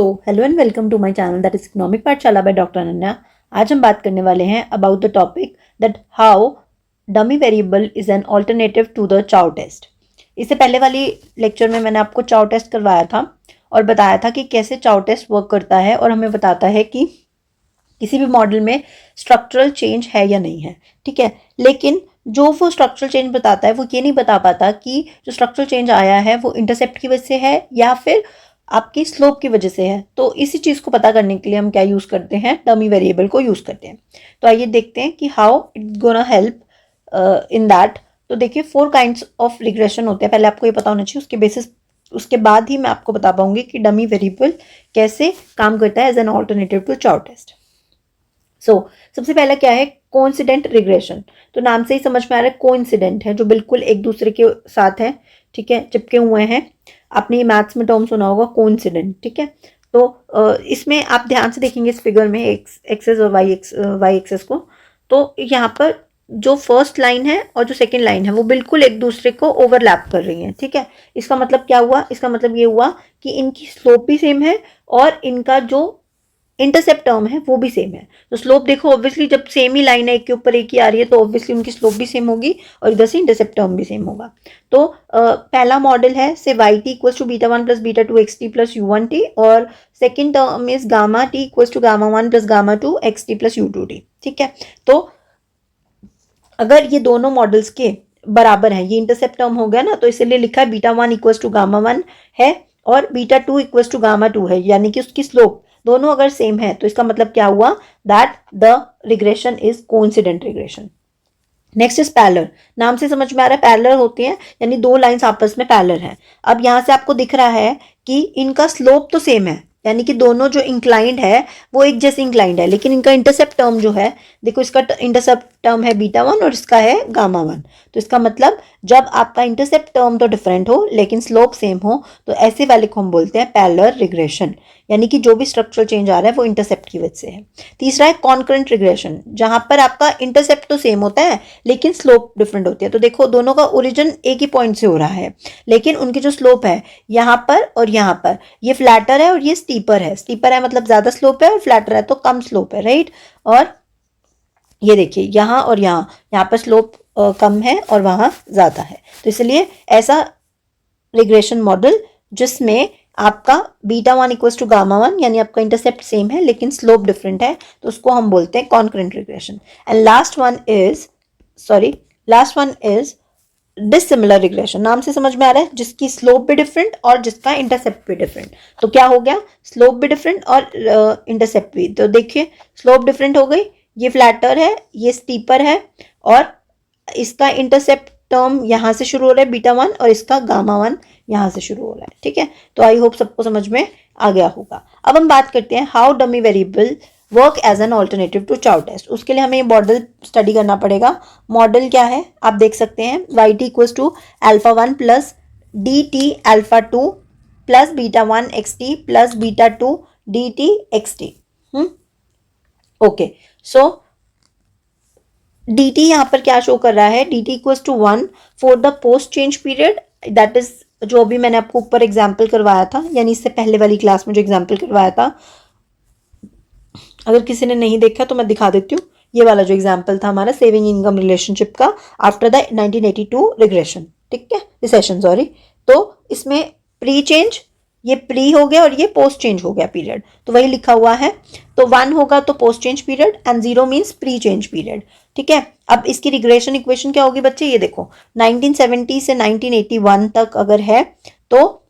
Hello and welcome to my channel that is economic Pathshala by doctor Ananya. आज हम बात करने वाले हैं about the topic that how dummy variable is an alternative to the Chow test. इससे पहले वाली लेक्चर में मैंने आपको चाउ टेस्ट करवाया था और बताया था कि कैसे चाउ टेस्ट वर्क करता है और हमें बताता है कि किसी भी मॉडल में स्ट्रक्चरल चेंज है या नहीं है। ठीक है, लेकिन जो वो स्ट्रक्चरल चेंज बताता है वो ये नहीं बता पाता कि जो स्ट्रक्चरल चेंज आया है वो इंटरसेप्ट की वजह से है या फिर आपकी स्लोप की वजह से है। तो इसी चीज़ को पता करने के लिए हम क्या यूज़ करते हैं, डमी वेरिएबल को यूज़ करते हैं। तो आइए देखते हैं कि how it gonna help in that. तो देखिए 4 काइंड्स ऑफ रिग्रेशन होते हैं, पहले आपको ये पता होना चाहिए, उसके बेसिस उसके बाद ही मैं आपको बता पाऊंगी कि डमी वेरिएबल कैसे काम करता है as an alternative to Chow test. सबसे पहला क्या है, कोइंसिडेंट रिग्रेशन। तो नाम से ही समझ में आ रहा है कोइंसिडेंट है, जो बिल्कुल एक दूसरे के साथ है, ठीक है, चिपके हुए हैं। आपने मैथ्स में टर्म सुना होगा कोइंसिडेंट, ठीक है। तो इसमें आप ध्यान से देखेंगे इस फिगर में एक्सेस और वाई एक्सेस को, तो यहाँ पर जो फर्स्ट लाइन है और जो सेकंड लाइन है वो बिल्कुल एक दूसरे को ओवरलैप कर रही हैं, ठीक है। इसका मतलब क्या हुआ, इसका मतलब ये हुआ कि इनकी स्लोप भी सेम है और इनका जो इंटरसेप्ट टर्म है वो भी सेम है। तो स्लोप देखो, ऑब्वियसली जब सेम ही लाइन है, एक के ऊपर एक ही आ रही है, तो ऑब्वियसली उनकी स्लोप भी सेम होगी और इधर से इंटरसेप्ट टर्म भी सेम होगा। तो पहला मॉडल है से y T equals to beta one plus beta two x T plus u one t, और second term is gamma t equals to gamma one plus gamma two x T plus u two t, ठीक है। तो अगर ये दोनों models के बराबर हैं, ये इंटरसेप्ट टर्म हो गया ना, तो इसलिए लिखा है beta one equals to gamma one है और beta two equals to gamma two है, यानी कि उसकी स्लोप दोनों अगर सेम है तो इसका मतलब क्या हुआ, that the regression is coincident regression. Next is parallel. नाम से समझ में आ रहा है पैरेलल होती हैं, यानी दो लाइंस आपस में पैरेलल हैं। अब यहां से आपको दिख रहा है कि इनका स्लोप तो सेम है, यानी कि दोनों जो इंक्लाइंड है वो एक जैसे इंक्लाइंड है, लेकिन इनका इंटरसेप्ट टर्म जो है, देखो इसका इंटरसेप्ट टर्म है बीटा वन और इसका है गामा वन। तो इसका मतलब जब आपका इंटरसेप्ट टर्म तो डिफरेंट हो लेकिन स्लोप सेम हो, तो ऐसे वाले को हम बोलते हैं पैरेलल रिग्रेशन, यानी कि जो भी स्ट्रक्चरल चेंज आ रहा है वो इंटरसेप्ट की वजह से है। तीसरा है कॉन्करेंट रिग्रेशन, जहां पर आपका इंटरसेप्ट तो सेम होता है लेकिन स्लोप डिफरेंट होती है। तो देखो दोनों का ओरिजिन एक ही पॉइंट से हो रहा है, लेकिन उनकी जो स्लोप है यहाँ पर और यहाँ पर, ये फ्लैटर है और ये स्टीपर है। स्टीपर है मतलब ज्यादा स्लोप है और फ्लैटर है तो कम स्लोप है, राइट। और ये देखिए यहाँ और यहाँ पर स्लोप कम है और वहां ज्यादा है, तो इसलिए ऐसा रिग्रेशन मॉडल जिसमें आपका beta one equals to gamma one, यानी आपका इंटरसेप्ट सेम है लेकिन स्लोप डिफरेंट है, तो उसको हम बोलते हैं concurrent regression. And last one is dissimilar regression. नाम से समझ में आ रहा है, जिसकी स्लोप भी डिफरेंट और जिसका इंटरसेप्ट भी डिफरेंट। तो क्या हो गया, स्लोप भी डिफरेंट और इंटरसेप्ट भी। तो देखिए स्लोप डिफरेंट हो गई, ये फ्लैटर है, ये स्टीपर है, और इसका इंटरसेप्ट टर्म यहाँ से शुरू हो रहा है बीटा वन और इसका गामा वन यहाँ से शुरू हो रहा है, ठीक है। तो आई होप सबको समझ में आ गया होगा। अब हम बात करते हैं how dummy variable work as an alternative to Chow test. उसके लिए हमें ये मॉडल स्टडी करना पड़ेगा। मॉडल क्या है आप देख सकते हैं, Y T equals to alpha one plus D T alpha two plus beta one X T plus beta two D T X T. Okay, so dt यहाँ पर क्या शो कर रहा है, dt equals to 1 for the post change period, that is जो अभी मैंने आपको ऊपर एग्जाम्पल करवाया था, यानी इससे पहले वाली क्लास में जो एग्जाम्पल करवाया था। अगर किसी ने नहीं देखा तो मैं दिखा देती हूँ, ये वाला जो एग्जाम्पल था हमारा सेविंग इनकम रिलेशनशिप का आफ्टर द 1982 रिग्रेशन, ठीक है, रिसेशन सॉरी। तो इसमें प्री चेंज, ये प्री हो गया और ये पोस्ट चेंज हो गया पीरियड, तो वही लिखा हुआ है। तो 1 होगा तो post change period and 0 means pre change period, ठीक है। अब इसकी रिग्रेशन इक्वेशन क्या होगी बच्चे, ये देखो 1970 से 1981 तक अगर है तो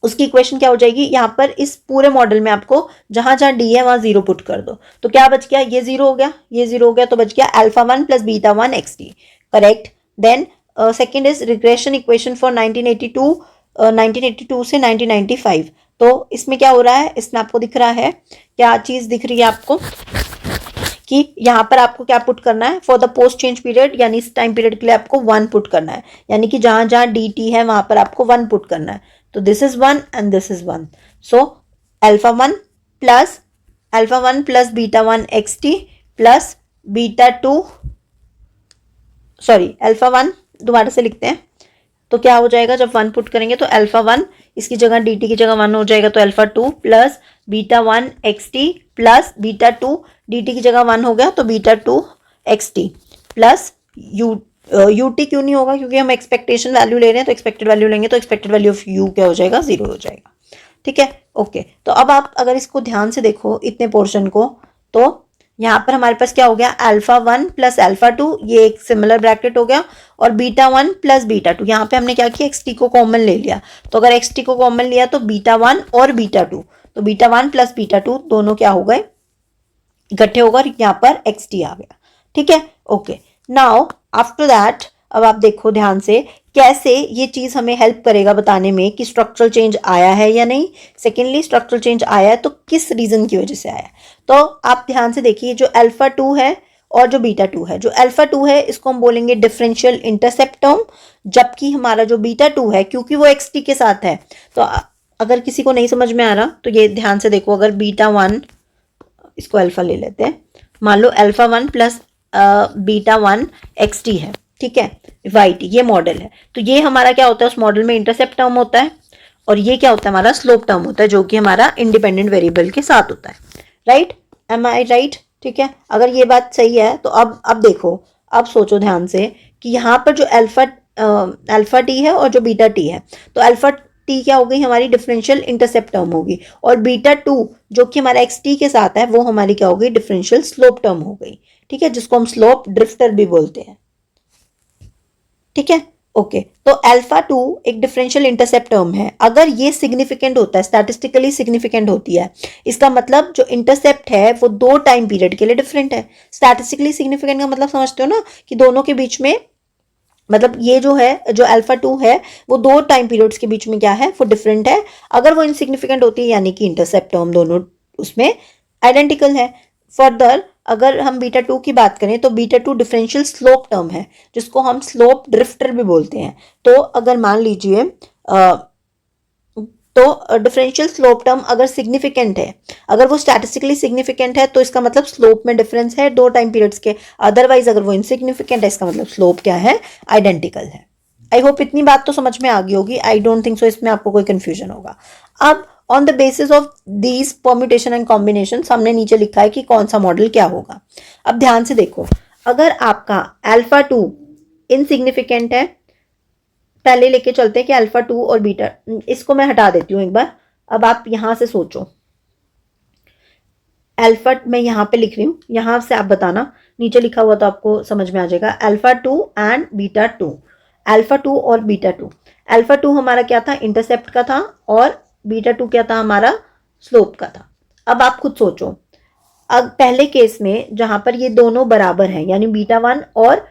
उसकी इक्वेशन क्या हो जाएगी, यहाँ पर इस पूरे मॉडल में आपको जहां जहां डी है वहां 0 पुट कर दो, तो क्या बच गया, ये 0 हो गया, ये 0 हो गया, तो बच गया alpha one plus beta one X T, correct. Then second is regression equation for 1982 से 1995। तो इसमें क्या हो रहा है, इसमें आपको दिख रहा है, क्या चीज दिख रही है आपको, कि यहाँ पर आपको क्या पुट करना है for the post change period, यानी इस टाइम पीरियड के लिए आपको 1 पुट करना है, यानी कि जहां जहां डी टी है वहां पर आपको 1 पुट करना है। तो this is 1 and this is 1, so alpha one plus beta one X T plus beta to, sorry alpha one दोबारा से लिखते हैं, तो क्या हो जाएगा जब 1 पुट करेंगे तो अल्फा 1 इसकी जगह dt की जगह 1 हो जाएगा तो alpha 2 plus beta 1 xt plus beta 2 dt की जगह 1 हो गया तो बीटा 2 xt प्लस ut क्यों नहीं होगा क्योंकि हम एक्सपेक्टेशन वैल्यू ले रहे हैं तो एक्सपेक्टेड वैल्यू लेंगे तो एक्सपेक्टेड वैल्यू ऑफ u क्या हो जाएगा 0 हो जाएगा। ठीक है ओके। तो अब आप अगर इसको ध्यान से देखो इतने पोर्शन को तो यहाँ पर हमारे पास क्या हो गया अल्फा 1 प्लस अल्फा 2 ये एक सिमिलर ब्रैकेट हो गया और बीटा 1 प्लस बीटा 2 यहाँ पे हमने क्या किया एक्स टी को कॉमन ले लिया तो अगर एक्स टी को कॉमन लिया तो बीटा 1 और बीटा 2 तो बीटा 1 प्लस बीटा 2 दोनों क्या हो गए इकट्ठे होकर यहाँ पर एक्स टी आ गया। ठीक है ओके। नाउ आफ्टर दैट अब आप देखो ध्यान से कैसे ये चीज हमें हेल्प करेगा बताने में कि स्ट्रक्चरल चेंज आया है या नहीं। सेकेंडली स्ट्रक्चरल चेंज आया है तो किस रीजन की वजह से आया है। तो आप ध्यान से देखिए जो अल्फा 2 है और जो बीटा 2 है जो अल्फा 2 है इसको हम बोलेंगे डिफरेंशियल इंटरसेप्ट टर्म जबकि हमारा जो बीटा 2 है क्योंकि वो एक्स टी के साथ है तो अगर किसी को नहीं समझ में आ रहा तो ये ध्यान से देखो अगर बीटा 1 इसको अल्फा ले लेते हैं मान लो alpha 1 plus beta 1 x t है। ठीक है वाई टी ये मॉडल है तो ये हमारा क्या होता है उस मॉडल में इंटरसेप्ट टर्म होता है और ये क्या होता है हमारा स्लोप टर्म होता है जो कि हमारा इंडिपेंडेंट वेरिएबल के साथ होता है। राइट एम आई राइट। ठीक है अगर ये बात सही है तो अब देखो अब सोचो ध्यान से कि यहाँ पर जो अल्फा टी है और जो बीटा टी है तो अल्फा टी क्या हो गई हमारी डिफरेंशियल इंटरसेप्ट टर्म होगी और बीटा 2 जो कि हमारा एक्स टी के साथ है वो हमारी क्या हो गई डिफरेंशियल स्लोप टर्म हो गई। ठीक है जिसको हम स्लोप ड्रिफ्टर भी बोलते हैं। ठीक है ओके। तो अल्फा 2 एक डिफरेंशियल इंटरसेप्ट टर्म है अगर ये सिग्निफिकेंट होता है स्टैटिस्टिकली सिग्निफिकेंट होती है इसका मतलब जो इंटरसेप्ट है वो 2 टाइम पीरियड के लिए डिफरेंट है। स्टैटिस्टिकली सिग्निफिकेंट का मतलब समझते हो ना कि दोनों के बीच में मतलब ये जो है जो अल्फा 2 है वो 2 टाइम पीरियड्स के बीच में क्या है वो डिफरेंट है। अगर वो इनसिग्निफिकेंट होती है यानी कि इंटरसेप्ट टर्म दोनों उसमें आइडेंटिकल है। फर्दर अगर हम बीटा 2 की बात करें तो बीटा 2 डिफरेंशियल स्लोप टर्म है जिसको हम स्लोप ड्रिफ्टर भी बोलते हैं। तो अगर मान लीजिए तो डिफरेंशियल स्लोप टर्म अगर सिग्निफिकेंट है अगर वो स्टैटिस्टिकली सिग्निफिकेंट है तो इसका मतलब स्लोप में डिफरेंस है 2 टाइम पीरियड्स के। अदरवाइज अगर वो इनसिग्निफिकेंट है इसका मतलब स्लोप क्या है आइडेंटिकल है। आई होप इतनी बात तो समझ में आ गई होगी। आई डोंट थिंक सो इसमें आपको कोई कंफ्यूजन होगा। अब on the basis of these permutation and combination हमने नीचे लिखा है कि कौन सा मॉडल क्या होगा। अब ध्यान से देखो अगर आपका अल्फा 2 इनसिग्निफिकेंट है पहले लेके चलते हैं कि अल्फा 2 और बीटा इसको मैं हटा देती हूँ एक बार। अब आप यहां से सोचो अल्फा मैं यहां पे लिख रही हूँ यहां से आप बताना नीचे लिखा हुआ तो आपको समझ में आ जाएगा अल्फा 2 एंड बीटा 2 अल्फा 2 और बीटा 2। अल्फा 2 हमारा क्या था इंटरसेप्ट का था और बीटा 2 क्या था हमारा स्लोप का था। अब आप खुद सोचो अब पहले केस में जहां पर ये दोनों बराबर हैं यानी बीटा 1 और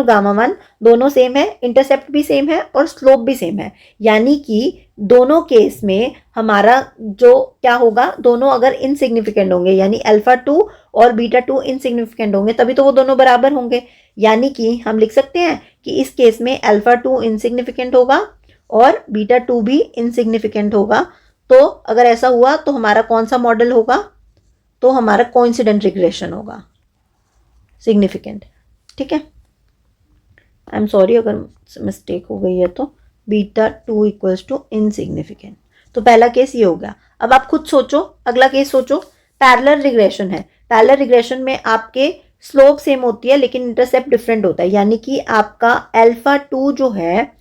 गामा 1 दोनों सेम है इंटरसेप्ट भी सेम है और स्लोप भी सेम है यानी कि दोनों केस में हमारा जो क्या होगा दोनों अगर इनसिग्निफिकेंट होंगे यानी अल्फा 2 और बीटा 2 इनसिग्निफिकेंट होंगे तभी तो वो दोनों बराबर होंगे। यानी कि हम लिख सकते हैं कि इस केस में अल्फा 2 इनसिग्निफिकेंट होगा और बीटा 2 भी इनसिग्निफिकेंट होगा। तो अगर ऐसा हुआ तो हमारा कौन सा मॉडल होगा तो हमारा कोइंसिडेंट रिग्रेशन होगा सिग्निफिकेंट। ठीक है आई एम सॉरी अगर मिस्टेक हो गई है तो बीटा 2 इक्वल्स टू इनसिग्निफिकेंट। तो पहला केस ये हो गया। अब आप खुद सोचो अगला केस सोचो पैरेलल रिग्रेशन है। पैरेलल रिग्रेशन में आपके स्लोप सेम होती है लेकिन इंटरसेप्ट डिफरेंट होता है यानी कि आपका अल्फा 2 जो है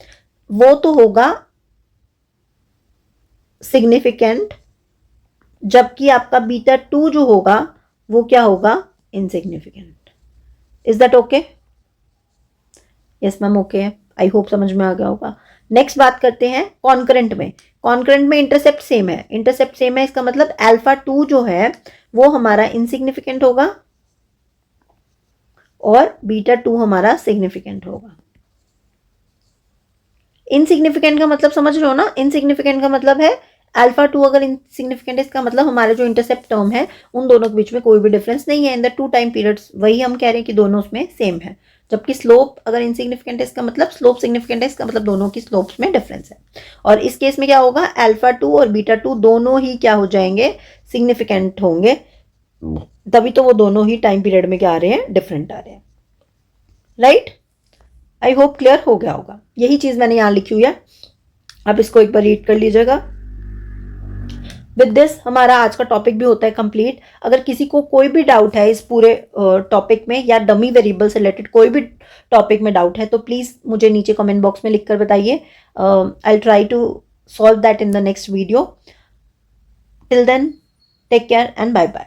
वो तो होगा सिग्निफिकेंट जबकि आपका बीटा 2 जो होगा वो क्या होगा insignificant. Is that okay? Yes ma'am okay है। आई होप समझ में आ गया होगा। नेक्स्ट बात करते हैं कॉन्करेंट में। कॉन्करेंट में इंटरसेप्ट सेम है इसका मतलब अल्फा 2 जो है वो हमारा इनसिग्निफिकेंट होगा और बीटा 2 हमारा सिग्निफिकेंट होगा। इनसिग्निफिकेंट का मतलब समझ रहे हो ना। इनसिग्निफिकेंट का मतलब है अल्फा 2 अगर इनसिग्निफिकेंट है इसका मतलब हमारे जो इंटरसेप्ट टर्म है उन दोनों के बीच में कोई भी डिफरेंस नहीं है इन द 2 टाइम पीरियड्स। वही हम कह रहे हैं कि दोनों उसमें सेम है। जबकि स्लोप अगर इनसिग्निफिकेंट है इसका मतलब स्लोप सिग्निफिकेंट है इसका मतलब दोनों की स्लोप्स में डिफरेंस है। और इस केस में क्या होगा अल्फा 2 और बीटा 2 दोनों ही क्या हो जाएंगे सिग्निफिकेंट होंगे तभी तो वो दोनों ही टाइम पीरियड में क्या आ रहे हैं डिफरेंट आ रहे हैं। राइट आई होप क्लियर हो गया होगा। यही चीज़ मैंने यहाँ लिखी हुई है, आप इसको एक बार रीड कर लीजिएगा। विद दिस हमारा आज का टॉपिक भी होता है कंप्लीट। अगर किसी को कोई भी डाउट है इस पूरे टॉपिक में या डमी वेरिएबल से रिलेटेड कोई भी टॉपिक में डाउट है तो प्लीज़ मुझे नीचे कमेंट बॉक्स में लिख कर बताइए। I try to solve that in the next video. Till then take care and bye bye.